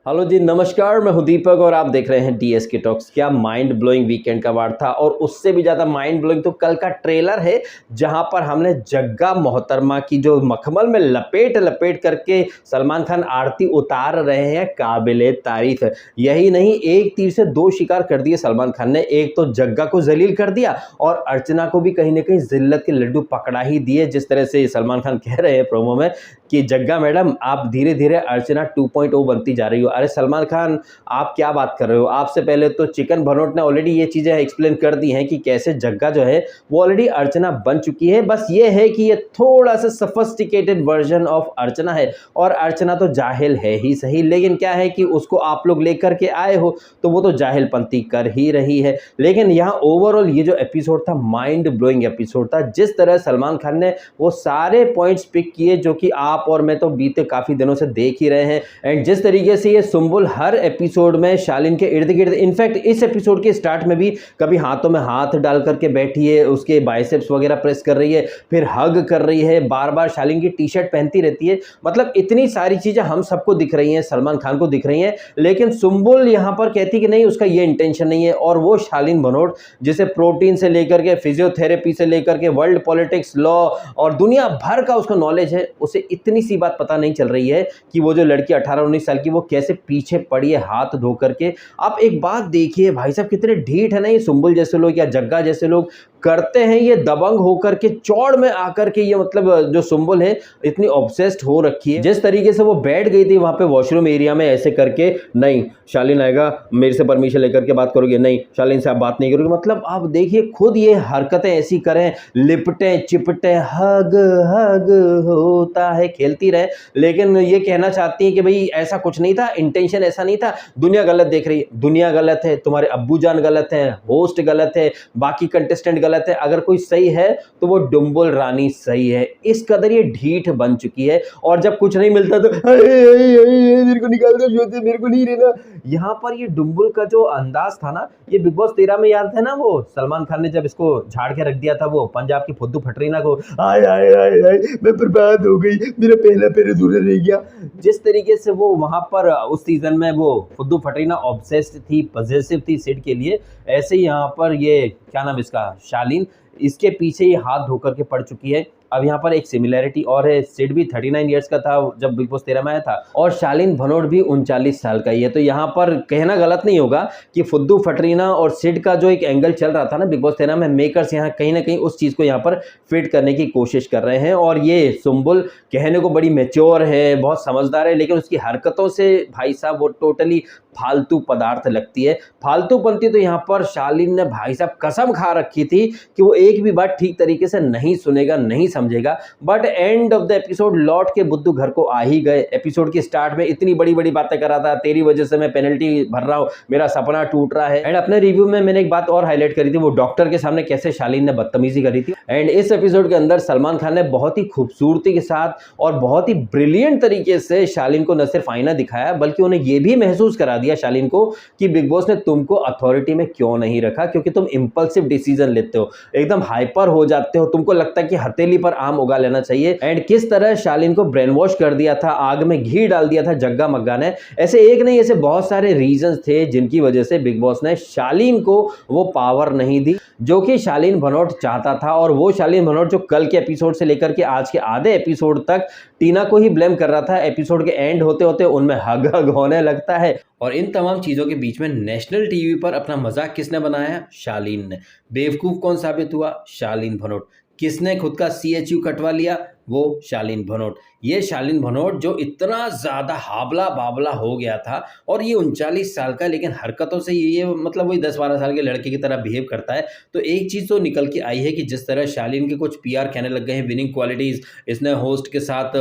Hello जी, नमस्कार। मैं हूं दीपक और आप देख रहे हैं डीएसके टॉक्स। क्या माइंड ब्लोइंग वीकेंड का वार था, और उससे भी ज़्यादा माइंड ब्लोइंग तो कल का ट्रेलर है, जहां पर हमने जग्गा मोहतरमा की जो मखमल में लपेट लपेट करके सलमान खान आरती उतार रहे हैं, काबिले तारीफ है। यही नहीं, एक तीर से दो शिकार कर दिए सलमान खान ने। एक तो जग्गा को जलील कर दिया और अर्चना को भी कहीं ना कहीं जिल्लत के लड्डू पकड़ा ही दिए। जिस तरह से सलमान खान कह रहे हैं प्रोमो में कि जग्गा मैडम, आप धीरे धीरे अर्चना 2.0 बनती जा रही हो। अरे सलमान खान, आप क्या बात कर रहे हो? आपसे पहले तो चिकन भनोट ने ऑलरेडी ये चीज़ें एक्सप्लेन कर दी हैं कि कैसे जग्गा जो है वो ऑलरेडी अर्चना बन चुकी है। बस ये है कि ये थोड़ा सा सफिस्टिकेटेड वर्जन ऑफ अर्चना है, और अर्चना तो जाहिल है ही सही, लेकिन क्या है कि उसको आप लोग लेकर के आए हो तो वो तो जाहिलपंती कर ही रही है। लेकिन यहाँ ओवरऑल ये जो एपिसोड था, माइंड ब्लोइंग एपिसोड था। जिस तरह सलमान खान ने वो सारे पॉइंट्स पिक किए जो कि आप और मैं तो बीते काफ़ी दिनों से देख ही रहे हैं, एंड जिस तरीके से ये सुंबुल हर एपिसोड में शालीन के इर्द गिर्द, इनफैक्ट इस एपिसोड के स्टार्ट में भी कभी हाथों में हाथ डाल करके बैठी है, उसके बाइसेप्स वगैरह प्रेस कर रही है, फिर हग कर रही है, बार बार शालीन की टी शर्ट पहनती रहती है। मतलब इतनी सारी चीज़ें हम सबको दिख रही हैं, सलमान खान को दिख रही हैं, लेकिन सुंबुल यहाँ पर कहती कि नहीं, उसका ये इंटेंशन नहीं है। और वो शालीन भनोट जिसे प्रोटीन से लेकर के फिजियोथेरेपी से लेकर के वर्ल्ड पॉलिटिक्स, लॉ और दुनिया भर का उसका नॉलेज है, उसे इतनी सी बात पता नहीं चल रही है कि वो जो लड़की 18-19 साल की वो कैसे पीछे पड़ी है हाथ धो करके। आप एक बात देखिए भाई साहब, कितने ढीठ है ना ये सुंबुल जैसे लोग या जग्गा जैसे लोग करते हैं ये दबंग होकर के, चौड़ में आकर के। ये मतलब जो सुंबुल है इतनी ऑब्सेस्ड हो रखी है। जिस तरीके से वो बैठ गई थी वहां पे वॉशरूम एरिया में ऐसे करके, नहीं शालीन आएगा मेरे से परमिशन लेकर के बात करोगे, नहीं शालीन से आप बात नहीं करोगे। मतलब आप देखिए खुद ये हरकतें ऐसी करें, लिपटे चिपटे, हग हग होता है, खेलती रहे, लेकिन ये कहना चाहती है कि भाई ऐसा कुछ नहीं था, इंटेंशन ऐसा नहीं था, दुनिया गलत देख रही है। दुनिया गलत है, तुम्हारे अब्बू जान गलत है, होस्ट गलत है, बाकी कंटेस्टेंट गलत है, अगर कोई सही है तो वो डुम्बुल रानी सही है। इस कदर ये ढीठ बन चुकी है, और जब कुछ नहीं मिलता तो मेरे को निकाल दो, मेरे को नहीं रहना। यहाँ पर ये डुम्बुल का जो अंदाज था ना, ये बिग बॉस 13 में याद है ना, वो सलमान खान ने जब इसको झाड़ के रख दिया था, वो पंजाब की फुद्दू फटरीना को, आय आय आय आय मैं बर्बाद हो गई, मेरा पहला पैर अधूरा रह गया। जिस तरीके से वो वहां पर उस सीजन में वो फुद्दू फटरीना ऑब्सेस्ड थी, पजेसिव थी सिड के लिए, ऐसे ही यहाँ पर ये क्या नाम इसका, शालीन, इसके पीछे ये हाथ धोकर के पड़ चुकी है। अब यहाँ पर एक सिमिलैरिटी और है, सिड भी 39 ईयर्स का था जब बिग बॉस 13 में आया था, और शालीन भनोट भी 39 साल का ही है। तो यहाँ पर कहना गलत नहीं होगा कि फुद्दू फटरीना और सिड का जो एक एंगल चल रहा था ना बिग बॉस 13 में, मेकर्स यहाँ कहीं ना कहीं उस चीज़ को यहाँ पर फिट करने की कोशिश कर रहे हैं। और ये सुंबुल कहने को बड़ी मैच्योर है, बहुत समझदार है, लेकिन उसकी हरकतों से भाई साहब वो टोटली फालतू पदार्थ लगती है। फालतूपंती तो यहाँ पर शालीन ने भाई साहब कसम खा रखी थी कि वो एक भी बात ठीक तरीके से नहीं सुनेगा, नहीं समझेगा। But end of the episode लौट के बुद्धू घर को आ ही गए। एपिसोड के स्टार्ट में इतनी बड़ी बड़ी बातें कर रहा था, तेरी वजह से मैं पेनल्टी भर रहा हूँ, मेरा सपना टूट रहा है। एंड अपने रिव्यू में मैंने एक बात और हाईलाइट करी थी, वो डॉक्टर के सामने कैसे शालीन ने बदतमीजी करी थी। एंड इस एपिसोड के अंदर सलमान खान ने बहुत ही खूबसूरती के साथ और बहुत ही ब्रिलियंट तरीके से शालीन को न सिर्फ आईना दिखाया, बल्कि उन्हें यह भी महसूस करा दिया शालीन को कि बिग बॉस ने तुमको अथॉरिटी में क्यों नहीं रखा, क्योंकि तुम इंपल्सिव डिसीजन लेते हो, एकदम हाइपर हो जाते हो, तुमको लगता है कि हथेली पर आम उगा लेना चाहिए। एंड किस तरह शालीन को ब्रेन वॉश कर दिया था, आग में घी डाल दिया था जग्गा मग्गा ने। ऐसे एक नहीं, ऐसे बहुत सारे रीजंस थे जिनकी वजह से बिग बॉस ने शालीन को वो पावर नहीं दी जो कि शालीन भनोट चाहता था। और वो शालीन भनोट जो कल के एपिसोड से लेकर के आज के आधे एपिसोड तक टीना को ही ब्लेम कर रहा था, एपिसोड के एंड होते होते उनमें हग हग होने लगता है। और इन तमाम चीज़ों के बीच में नेशनल टीवी पर अपना मजाक किसने बनाया? शालीन ने। बेवकूफ़ कौन साबित हुआ? शालीन भनोट। किसने खुद का CHU कटवा लिया? वो शालीन भनोट। ये शालीन भनोट जो इतना ज़्यादा हाबला बाबला हो गया था, और ये 39 साल का, लेकिन हरकतों से ये मतलब वही 10-12 साल के लड़के की तरह बिहेव करता है। तो एक चीज़ तो निकल के आई है कि जिस तरह शालीन के कुछ PR कहने लग गए हैं, विनिंग क्वालिटीज़, इसने होस्ट के साथ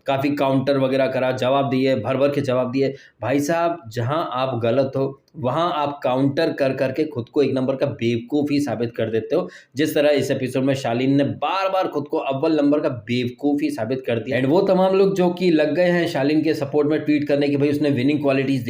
काफ़ी काउंटर वगैरह करा, जवाब दिए, भर भर के जवाब दिए। भाई साहब, जहां आप गलत हो वहां आप काउंटर कर करके खुद को एक नंबर का बेवकूफ़ ही साबित कर देते हो। जिस तरह इस एपिसोड में शालीन ने बार बार खुद को अव्वल नंबर का बेवकूफ़ ही साबित कर दिया। एंड वो तमाम लोग जो कि लग गए हैं शालीन के सपोर्ट में ट्वीट करने की भाई उसने विनिंग क्वालिटीज़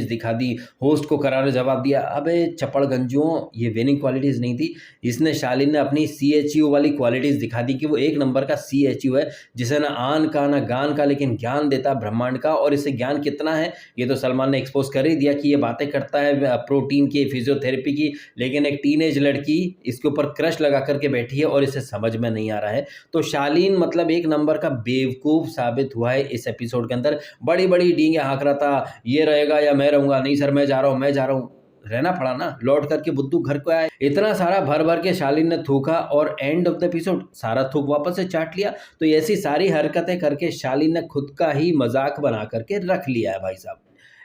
दिखा दी, होस्ट को करारा जवाब दिया। अबे चपड़गंजियों, ये विनिंग क्वालिटीज़ नहीं थी, इसने शालीन ने अपनी CHU वाली क्वालिटीज़ दिखा दी कि वो एक नंबर का CHU है, जिसे ना आन का ना गान का लेकिन ज्ञान देता ब्रह्मांड का। और इससे ज्ञान कितना है ये तो सलमान ने एक्सपोज कर ही दिया कि ये बातें करता है प्रोटीन की, फिजियोथेरेपी की, लेकिन एक टीनेज लड़की इसके ऊपर क्रश लगा करके बैठी है और इसे समझ में नहीं आ रहा है। तो शालीन मतलब एक नंबर का बेवकूफ़ साबित हुआ है इस एपिसोड के अंदर। बड़ी बड़ी डींगे हाँक रहा था, ये रहेगा या मैं रहूँगा, नहीं सर मैं जा रहा हूँ। रहना पड़ा ना, लौट करके बुद्धू घर को आया। इतना सारा भर भर के शालीन ने थूका और एंड ऑफ द एपिसोड सारा थूक वापस से चाट लिया। तो ऐसी सारी हरकतें करके शालीन ने खुद का ही मजाक बना करके रख लिया है भाई साहब।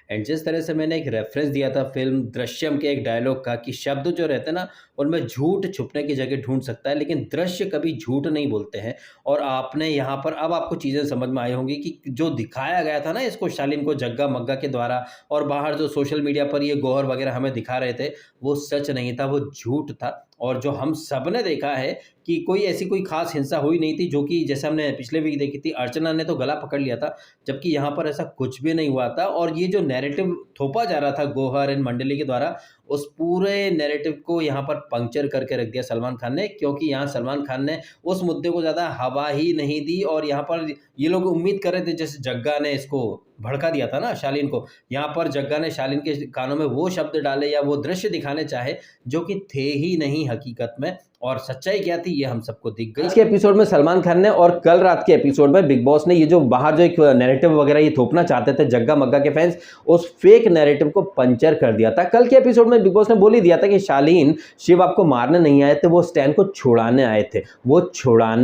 एंड जिस तरह से मैंने एक रेफरेंस दिया था फिल्म दृश्यम के एक डायलॉग का कि शब्द जो रहते हैं ना उनमें झूठ छुपने की जगह ढूंढ सकता है, लेकिन दृश्य कभी झूठ नहीं बोलते हैं। और आपने यहाँ पर अब आपको चीज़ें समझ में आई होंगी कि जो दिखाया गया था ना इसको शालीन को जग्गा मग्गा के द्वारा, और बाहर जो सोशल मीडिया पर ये गौहर वगैरह हमें दिखा रहे थे, वो सच नहीं था, वो झूठ था। और जो हम सब ने देखा है कि कोई खास हिंसा हुई नहीं थी, जो कि जैसे हमने पिछले वीक देखी थी, अर्चना ने तो गला पकड़ लिया था, जबकि यहाँ पर ऐसा कुछ भी नहीं हुआ था। और ये जो नैरेटिव थोपा जा रहा था गौहर एंड मंडली के द्वारा, उस पूरे नैरेटिव को यहाँ पर पंक्चर करके रख दिया सलमान खान ने, क्योंकि यहाँ सलमान खान ने उस मुद्दे को ज़्यादा हवा ही नहीं दी। और यहाँ पर ये लोग उम्मीद कर रहे थे, जैसे जग्गा ने इसको भड़का दिया था ना शालीन को, यहाँ पर जग्गा ने शालीन के कानों में वो शब्द डाले या वो दृश्य दिखाने चाहे जो कि थे ही नहीं हकीकत में। और सच्चाई क्या थी ये हम सबको दिख गई। आज के एपिसोड में सलमान खान ने और कल रात के एपिसोड में बिग बॉस ने ये जो बाहर जो एक नैरेटिव वगैरह ये थोपना चाहते थे जग्गा मग्गा के फैंस, उस फेक नैरेटिव को पंचर कर दिया था। कल के एपिसोड में बिग बॉस ने बोल ही दिया था कि शालीन शिव आपको मारने नहीं आए थे, वो स्टैन को छुड़ाने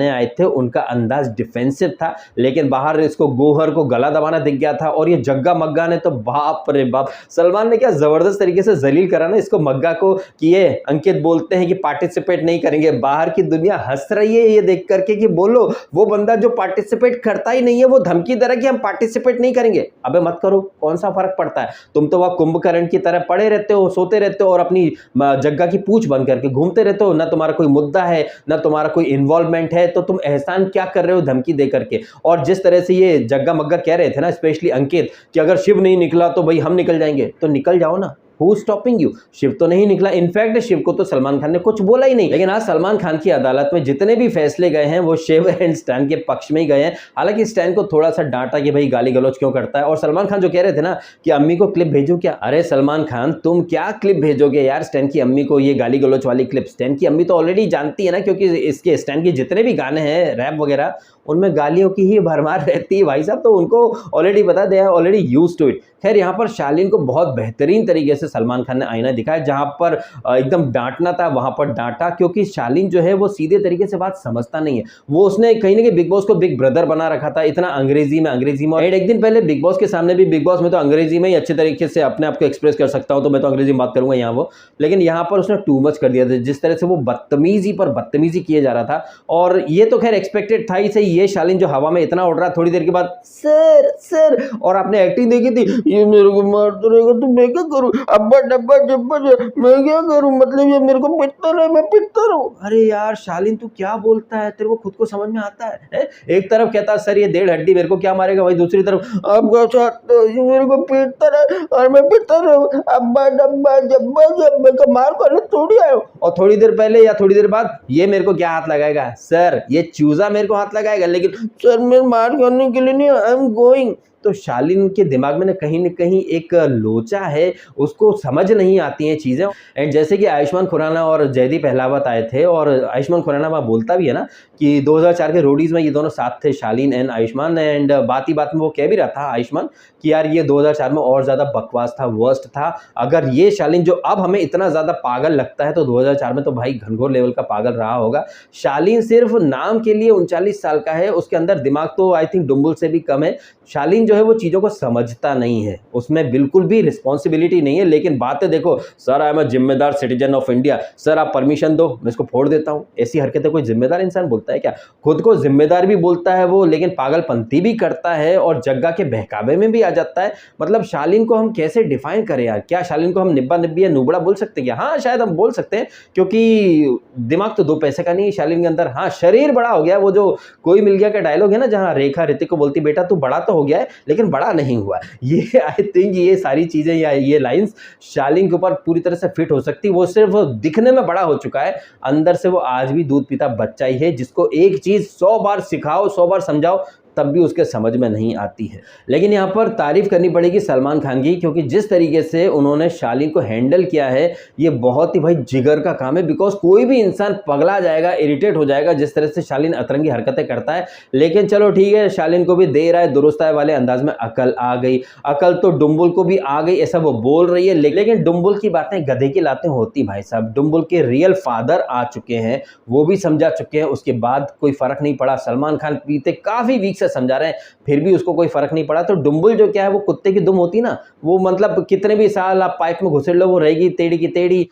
आए थे। उनका अंदाज डिफेंसिव था, लेकिन बाहर इसको गोहर को गला दबाना दिख गया था। और ये जग्गा मग्गा ने तो बाप रे बाप, सलमान ने क्या जबरदस्त तरीके से जलील करा ना इसको मग्गा को, कि ये अंकित बोलते हैं कि पार्टिसिपेट नहीं करेंगे। बाहर की दुनिया हंस रही है ये देख करके कि बोलो वो बंदा जो पार्टिसिपेट करता ही नहीं है वो धमकी दे रहा है कि हम पार्टिसिपेट नहीं करेंगे। अबे मत करो, कौन सा फर्क पड़ता है, तुम तो वह कुंभकर्ण की तरह पड़े रहते हो, सोते रहते हो और अपनी जग्गा की पूंछ बन करके घूमते रहते हो। ना तुम्हारा कोई मुद्दा है, ना तुम्हारा कोई इन्वॉल्वमेंट है, तो तुम एहसान क्या कर रहे हो धमकी दे करके। और जिस तरह से ये जग्गा मग्गा कह रहे थे ना, स्पेशली अंकित, कि अगर शिव नहीं निकला तो भाई हम निकल जाएंगे, तो निकल जाओ ना, Who's stopping you? शिव तो नहीं निकला। इनफैक्ट शिव को तो सलमान खान ने कुछ बोला ही नहीं। लेकिन आज सलमान खान की अदालत में जितने भी फैसले गए हैं वो शिव एंड स्टैन के पक्ष में ही गए हैं। हालांकि स्टैन को थोड़ा सा डांटा कि भाई गाली गलौज क्यों करता है। और सलमान खान जो कह रहे थे ना कि अम्मी को क्लिप भेजो क्या, अरे सलमान खान तुम क्या क्लिप भेजोगे यार स्टैन की अम्मी को, ये गाली गलौज वाली क्लिप स्टैन की अम्मी तो ऑलरेडी जानती है ना, क्योंकि इसके स्टैन के जितने भी गाने हैं रैप वगैरह उनमें गालियों की ही भरमार रहती है भाई साहब, तो उनको ऑलरेडी बता दे, ऑलरेडी यूज्ड टू इट। खैर यहाँ पर शालीन को बहुत बेहतरीन तरीके से सलमान खान ने आईना दिखाया, जहाँ पर एकदम डांटना था वहाँ पर डांटा, क्योंकि शालीन जो है वो सीधे तरीके से बात समझता नहीं है। वो उसने कहीं ना कहीं बिग बॉस को बिग ब्रदर बना रखा था, इतना अंग्रेजी में। और एक दिन पहले बिग बॉस के सामने भी, बिग बॉस में तो अंग्रेजी में ही अच्छे तरीके से अपने आप को एक्सप्रेस कर सकता हूँ, तो मैं तो अंग्रेजी में बात करूंगा यहाँ वो, लेकिन यहाँ पर उसने टू मच कर दिया था। जिस तरह से वो बदतमीजी पर बदतमीजी किए जा रहा था, और ये तो खैर एक्सपेक्टेड था ही सही। ये शालीन जो हवा में इतना उड़ रहा, थोड़ी देर के बाद सर सर, और आपने एक्टिंग देखी थी, ये मेरे को मारता रहेगा तो मैं क्या करूं, अब्बा डब्बा जब्बा मैं क्या करूं, मतलब ये मेरे को पिटता रहे मैं पिटता रहूं। अरे यार शालीन तू क्या बोलता है, तेरे को खुद को समझ में आता है? एक तरफ कहता सर ये 1.5 हड्डी मेरे को क्या मारेगा, वही दूसरी तरफ आपका साथ मेरे को पीटता रहे और मैं पिटता रहूं, अब्बा डब्बा जब्बा जब्बा का मार कर थोड़ी आयो। और थोड़ी देर पहले या थोड़ी देर बाद ये मेरे को क्या हाथ लगाएगा, सर ये चूजा मेरे को हाथ लगाएगा, लेकिन सर मैं मार करने के लिए नहीं, आई एम गोइंग। तो शालीन के दिमाग में ना कहीं एक लोचा है, उसको समझ नहीं आती हैं चीज़ें। एंड जैसे कि आयुष्मान खुराना और जयदीप अहलावत आए थे, और आयुष्मान खुराना वहाँ बोलता भी है ना कि 2004 के रोडीज़ में ये दोनों साथ थे, शालीन एंड आयुष्मान। एंड बात ही बात में वो कह भी रहा था आयुष्मान कि यार ये 2004 में और ज़्यादा बकवास था, वर्स्ट था। अगर ये शालीन जो अब हमें इतना ज़्यादा पागल लगता है, तो 2004 में तो भाई घनघोर लेवल का पागल रहा होगा। शालीन सिर्फ नाम के लिए 39 साल का है, उसके अंदर दिमाग तो आई थिंक डुम्बुल से भी कम है। शालीन जो है वो चीज़ों को समझता नहीं है, उसमें बिल्कुल भी रिस्पॉन्सिबिलिटी नहीं है। लेकिन बातें देखो, सर आई एम अ जिम्मेदार सिटीजन ऑफ इंडिया, सर आप परमिशन दो मैं इसको फोड़ देता हूँ। ऐसी हरकतें कोई जिम्मेदार इंसान बोलता है क्या? खुद को जिम्मेदार भी बोलता है वो, लेकिन पागलपंती भी करता है और जग्गा के बहकावे में भी आ जाता है। मतलब शालीन को हम कैसे डिफाइन करें यार? क्या शालीन को हम निब्बा निब्बी या नुबड़ा बोल सकते हैं क्या? हाँ शायद हम बोल सकते हैं, क्योंकि दिमाग तो 2 पैसे का नहीं है शालीन के अंदर। हाँ शरीर बड़ा हो गया, वो जो कोई मिल गया का डायलॉग है ना, जहाँ रेखा ऋतिक को बोलती बेटा तू बड़ा तो हो गया है लेकिन बड़ा नहीं हुआ। ये आई थिंक ये सारी चीजें या ये लाइंस शालीन के ऊपर पूरी तरह से फिट हो सकती। वो सिर्फ दिखने में बड़ा हो चुका है, अंदर से वो आज भी दूध पीता बच्चा ही है, जिसको एक चीज 100 बार सिखाओ 100 बार समझाओ तब भी उसके समझ में नहीं आती है। लेकिन यहाँ पर तारीफ करनी पड़ेगी सलमान खान की, क्योंकि जिस तरीके से उन्होंने शालीन को हैंडल किया है ये बहुत ही भाई जिगर का काम है। बिकॉज कोई भी इंसान पगला जाएगा, इरिटेट हो जाएगा जिस तरह से शालीन अतरंगी हरकतें करता है। लेकिन चलो ठीक है, शालीन को भी दे रहा है दुरुस्त है वाले अंदाज में अकल आ गई। अकल तो डुम्बुल को भी आ गई ऐसा वो बोल रही है, लेकिन डुम्बुल की बातें गधे की लातें होती भाई साहब। डुम्बुल के रियल फादर आ चुके हैं, वो भी समझा चुके हैं, उसके बाद कोई फर्क नहीं पड़ा। सलमान खान बीते काफी वीक से समझा रहे हैं फिर भी उसको कोई फर्क नहीं पड़ा। तो डुम्बुल जो क्या है वो कुत्ते की दुम होती ना, वो मतलब कितने भी साल आप पाइप में घुसेड़ लो वो रहेगी टेढ़ी की टेढ़ी।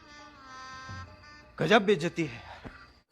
गजब बेइज्जती है।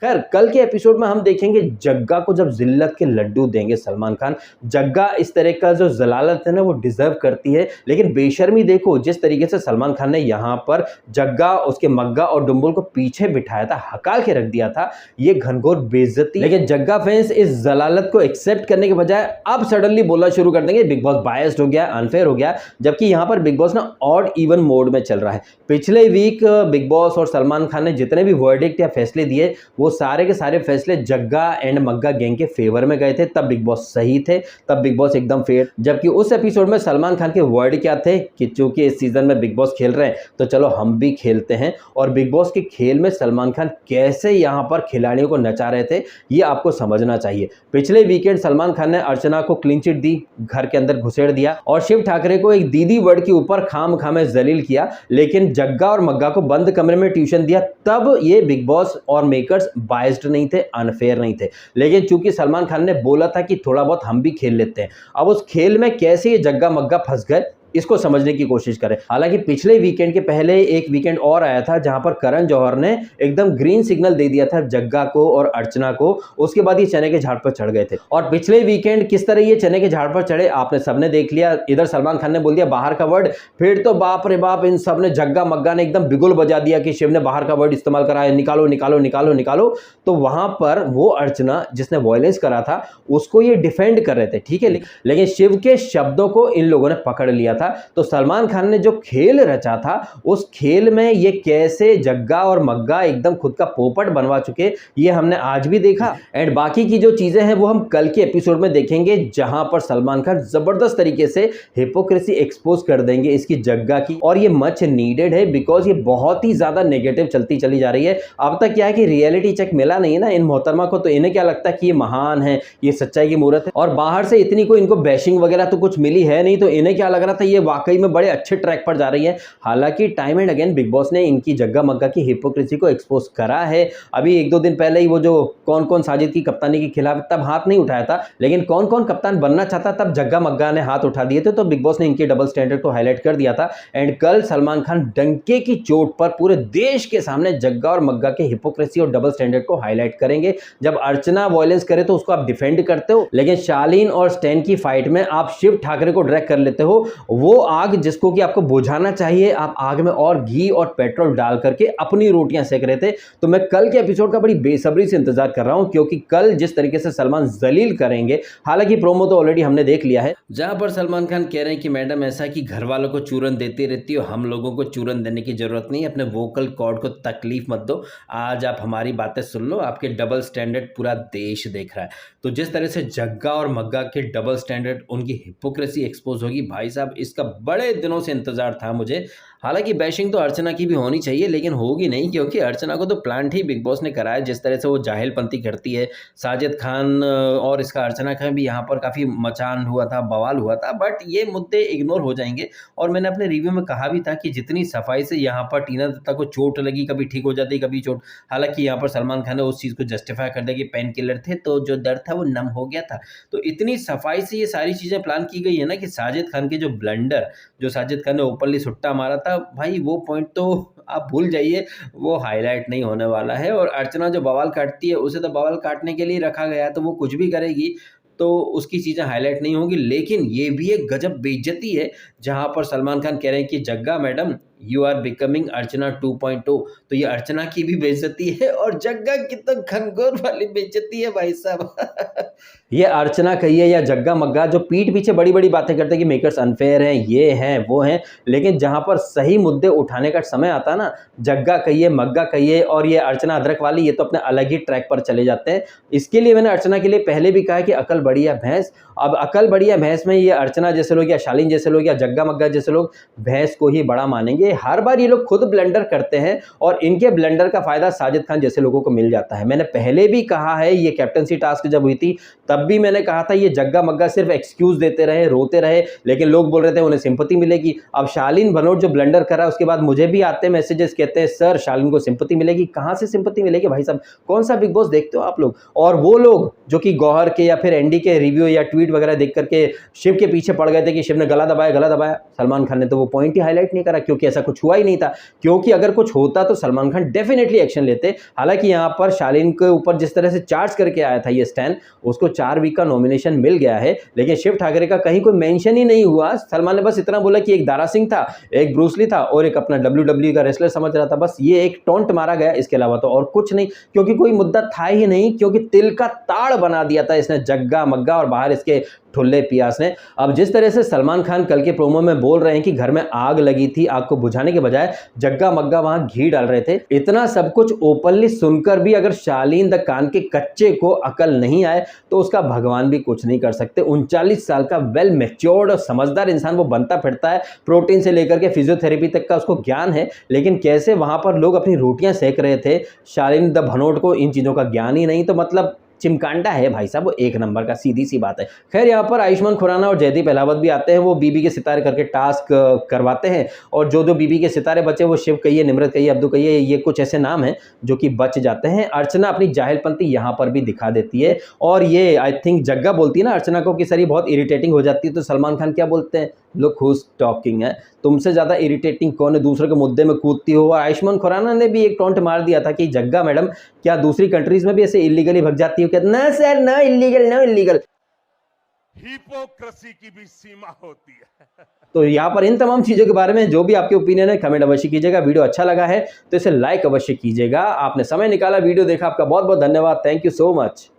खैर कल के एपिसोड में हम देखेंगे जग्गा को जब जिल्लत के लड्डू देंगे सलमान खान। जग्गा इस तरह का जो जलालत है ना वो डिजर्व करती है, लेकिन बेशर्मी देखो जिस तरीके से सलमान खान ने यहाँ पर जग्गा, उसके मग्गा और डुम्बुल को पीछे बिठाया था, हकाल के रख दिया था, ये घनघोर बेइज्जती। लेकिन जग्गा फैंस इस जलालत को एक्सेप्ट करने के बजाय अब सडनली बोलना शुरू कर देंगे बिग बॉस बायस्ड हो गया, अनफेयर हो गया, जबकि यहाँ पर बिग बॉस ना ऑड इवन मोड में चल रहा है। पिछले वीक बिग बॉस और सलमान खान ने जितने भी वर्डिक्ट या फैसले दिए वो सारे के सारे फैसले जग्गा एंड मग्गा गैंग के फेवर में गए थे। तब बिग बॉस सही थे, तब बिग बॉस एकदम फेयर। जबकि उस एपिसोड में सलमान खान के वर्ड क्या थे कि चूंकि इस सीजन में बिग बॉस खेल रहे हैं तो चलो हम भी खेलते हैं। और बिग बॉस के खेल में सलमान खान कैसे यहाँ पर खिलाड़ियों को नचा रहे थे ये आपको समझना चाहिए। पिछले वीकेंड सलमान खान ने अर्चना को क्लीन चिट दी, घर के अंदर घुसेड़ दिया और शिव ठाकरे को एक दीदी वर्ड के ऊपर खाम खामे जलील किया। लेकिन जग्गा और मग्गा को बंद कमरे में ट्यूशन दिया, तब ये बिग बॉस और मेकर्स बायस्ड नहीं थे, अनफेयर नहीं थे। लेकिन चूंकि सलमान खान ने बोला था कि थोड़ा बहुत हम भी खेल लेते हैं, अब उस खेल में कैसे ये जग्गा मग्गा फंस गए इसको समझने की कोशिश करें। हालांकि पिछले वीकेंड के पहले एक वीकेंड और आया था जहां पर करण जौहर ने एकदम ग्रीन सिग्नल दे दिया था जग्गा को और अर्चना को, उसके बाद ये चने के झाड़ पर चढ़ गए थे। और पिछले वीकेंड किस तरह ये चने के झाड़ पर चढ़े आपने सबने देख लिया। इधर सलमान खान ने बोल दिया बाहर का वर्ड, फिर तो बाप रे बाप इन सब ने जग्गा मग्गा ने एकदम बिगुल बजा दिया कि शिव ने बाहर का वर्ड इस्तेमाल करा है, निकालो निकालो निकालो निकालो। तो वहां पर वो अर्चना जिसने वायलेंस करा था उसको ये डिफेंड कर रहे थे, ठीक है, लेकिन शिव के शब्दों को इन लोगों ने पकड़ लिया था। तो सलमान खान ने जो खेल रचा था उस खेल में ये कैसे जग्गा और मग्गा एकदम खुद का पोपट बनवा चुके ये हमने आज भी देखा। एंड बाकी की जो चीजें हैं वो हम कल के एपिसोड में देखेंगे जहां पर सलमान खान जबरदस्त तरीके से हिपोक्रेसी एक्सपोज कर देंगे इसकी जग्गा की। और ये मच नीडेड है बिकॉज ये बहुत ही ज्यादा नेगेटिव चलती चली जा रही है। अब तक क्या है कि रियलिटी चेक मिला नहीं है ना इन मोहतरमा को, तो इन्हें क्या लगता है कि ये महान है, ये सच्चाई की मूर्त है और बाहर से इतनी कोई इनको बैशिंग वगैरह तो कुछ मिली है नहीं, तो इन्हें क्या लग रहा था ये वाकई में बड़े अच्छे ट्रैक पर जा रही है। हालांकि time and again big boss ने इनकी जग्गा मग्गा की हिपोक्रेसी को एक्सपोज करा है। अभी 1-2 दिन पहले ही वो जो कौन कौन साजिद की कप्तानी के खिलाफ तब हाथ नहीं उठाया था, लेकिन कौन कौन कप्तान बनना चाहता तब जग्गा मग्गा ने हाथ उठा दिए थे। तो बिग बॉस ने इनके डबल स्टैंडर्ड को हाईलाइट कर दिया था। एंड कल सलमान खान डंके की चोट पर पूरे देश के सामने जग्गा और मग्गा के हिपोक्रेसी और डबल स्टैंडर्ड को हाईलाइट करेंगे। जब अर्चना वायलेंस करे तो उसको आप डिफेंड करते हो, लेकिन शालीन और स्टैन की फाइट में आप शिव ठाकरे को ड्रैग कर लेते हो। वो आग जिसको कि आपको बुझाना चाहिए, आप आग में और घी और पेट्रोल डाल करके अपनी रोटियां सेक रहे थे। तो मैं कल के एपिसोड का बड़ी बेसब्री से इंतजार कर रहा हूं, क्योंकि कल जिस तरीके से सलमान जलील करेंगे, हालांकि प्रोमो तो ऑलरेडी हमने देख लिया है, जहां पर सलमान खान कह रहे हैं कि मैडम ऐसा कि घर वालों को चूरन देती रहती हो, हम लोगों को चूरन देने की जरूरत नहीं, अपने वोकल कॉर्ड को तकलीफ मत दो, आज आप हमारी बातें सुन लो, आपके डबल स्टैंडर्ड पूरा देश देख रहा है। तो जिस तरह से जग्गा और मग्गा के डबल स्टैंडर्ड, उनकी हिपोक्रेसी एक्सपोज होगी भाई साहब, इस इसका बड़े दिनों से इंतज़ार था मुझे। हालाँकि बैशिंग तो अर्चना की भी होनी चाहिए, लेकिन होगी नहीं क्योंकि अर्चना को तो प्लांट ही बिग बॉस ने कराया। जिस तरह से वो जाहिलपंती करती है, साजिद खान और इसका अर्चना का भी यहाँ पर काफ़ी मचान हुआ था, बवाल हुआ था, बट ये मुद्दे इग्नोर हो जाएँगे। और मैंने अपने रिव्यू में कहा भी था कि जितनी सफाई से यहाँ पर टीना दत्ता को चोट लगी, कभी ठीक हो जाती, कभी चोट, हालाँकि यहाँ पर सलमान खान ने उस चीज़ को जस्टिफ़ाई कर दिया कि पेन किलर थे, तो जो दर्द था वो नम हो गया था। तो इतनी सफाई से ये सारी चीज़ें प्लान की गई है ना कि साजिद खान के जो ब्लंडर, जो साजिद खान ने ओपनली सुट्टा मारा था, भाई वो पॉइंट तो आप भूल जाइए, वो हाइलाइट नहीं होने वाला है। और अर्चना जो बवाल काटती है, उसे तो बवाल काटने के लिए रखा गया है, तो वो कुछ भी करेगी, तो उसकी चीज़ें हाइलाइट नहीं होंगी। लेकिन ये भी एक गजब बेइज्जती है, जहाँ पर सलमान खान कह रहे हैं कि जग्गा मैडम यू आर बिकमिंग अर्चना 2.0, तो ये अर्चना की भी बेइज्जती है और जग्गा की तो घनघोर वाली बेइज्जती है भाई साहब। ये अर्चना कहिए या जग्गा मग्गा जो पीठ पीछे बड़ी-बड़ी बातें करते हैं कि मेकर्स अनफेयर हैं, ये हैं, वो हैं, लेकिन जहाँ पर सही मुद्दे उठाने का समय आता है ना, जग्गा कहिए, मग्गा कहिए और ये अर्चना अदरक वाली, ये तो अपने अलग ही ट्रैक पर चले जाते हैं। इसके लिए मैंने अर्चना के लिए पहले भी कहा है कि अकल बढ़िया भैंस, अब अकल बढ़िया भैंस में ये अर्चना जैसे लोग या शालीन जैसे लोग या जग्गा मग्गा जैसे लोग भैंस को ही बड़ा मानेंगे। हर बार ये लोग खुद ब्लंडर करते हैं और इनके ब्लंडर का फ़ायदा साजिद खान जैसे लोगों को मिल जाता है। मैंने पहले भी कहा है, ये कैप्टनसी टास्क जब हुई थी, तब भी मैंने कहा था ये जग्गा मग्गा सिर्फ एक्सक्यूज़ देते रहे, रोते रहे, लेकिन लोग बोल रहे थे उन्हें सिंपैथी मिलेगी। अब शालीन भनोट जो ब्लंडर कर रहा है, उसके बाद मुझे भी आते हैं मैसेजेस, कहते हैं सर शालीन को सिंपैथी मिलेगी। कहाँ से सिंपैथी मिलेगी भाई साहब? कौन सा बिग बॉस देखते हो आप लोग? और वो लोग जो कि गौहर के या फिर एंडी के रिव्यू या ट्वीट वगैरह देख करके शिव के पीछे पड़ गए थे कि शिव ने गला दबाया, गला दबाया। सलमान खान ने तो वो पॉइंट ही हाईलाइट नहीं करा, क्योंकि ऐसा कुछ हुआ ही नहीं था। क्योंकि अगर कुछ होता तो सलमान खान डेफिनेटली एक्शन लेते। हालांकि यहाँ पर शालीन के ऊपर जिस तरह से चार्ज करके आया था ये स्टैन, उसको 4 वीक का नॉमिनेशन मिल गया है, लेकिन शिव ठाकरे का कहीं कोई मेंशन ही नहीं हुआ। सलमान ने बस इतना बोला कि एक दारा सिंह था, एक ब्रूसली था और एक अपना WWE का रेसलर समझ रहा था, बस ये एक टॉन्ट मारा गया, इसके अलावा तो और कुछ नहीं, क्योंकि कोई मुद्दा था ही नहीं, क्योंकि तिल का ताड़ बना दिया था इसने जग्गा मग्गा और बाहर इसके ठुल्ले पियास ने। अब जिस तरह से सलमान खान कल के प्रोमो में बोल रहे हैं कि घर में आग लगी थी, आग को बुझाने के बजाय जग्गा मग्गा वहां घी डाल रहे थे, इतना सब कुछ ओपनली सुनकर भी अगर शालीन द कान के कच्चे को अकल नहीं आए तो उसका भगवान भी कुछ नहीं कर सकते। 39 साल का वेल मैच्योर्ड और समझदार इंसान वो बनता फिरता है, प्रोटीन से लेकर के फिजियोथेरेपी तक का उसको ज्ञान है, लेकिन कैसे वहां पर लोग अपनी रोटियां सेक रहे थे, शालीन द भनोट को इन चीजों का ज्ञान ही नहीं, तो मतलब चिमकांडा है भाई साहब, वो एक नंबर का, सीधी सी बात है। खैर यहाँ पर आयुष्मान खुराना और जयदीप अहलावत भी आते हैं, वो बीबी के सितारे करके टास्क करवाते हैं और जो बीबी के सितारे बचे वो शिव कहिए, निमृत कहिए, अब्दू कहिए, ये कुछ ऐसे नाम हैं जो कि बच जाते हैं। अर्चना अपनी जाहिलपंती यहाँ पर भी दिखा देती है और ये आई थिंक जग्गा बोलती है ना अर्चना को कि सर ये बहुत इरिटेटिंग हो जाती है, तो सलमान खान क्या बोलते हैं, लुक हुज टॉकिंग है, तुमसे ज़्यादा इरिटेटिंग कौन है, दूसरे के मुद्दे में कूदती हो। और आयुष्मान खुराना ने भी एक टॉन्ट मार दिया था कि जग्गा मैडम क्या दूसरी कंट्रीज में भी ऐसे इलीगली भग जाती हो क्या? ना सर, ना इलीगल, ना इलीगल। हिपोक्रेसी की भी सीमा होती है। तो यहाँ पर इन तमाम चीज़ों के बारे में जो भी आपके ओपिनियन है कमेंट अवश्य कीजिएगा। वीडियो अच्छा लगा है तो इसे लाइक अवश्य कीजिएगा। आपने समय निकाला, वीडियो देखा, आपका बहुत बहुत धन्यवाद। Thank you so much.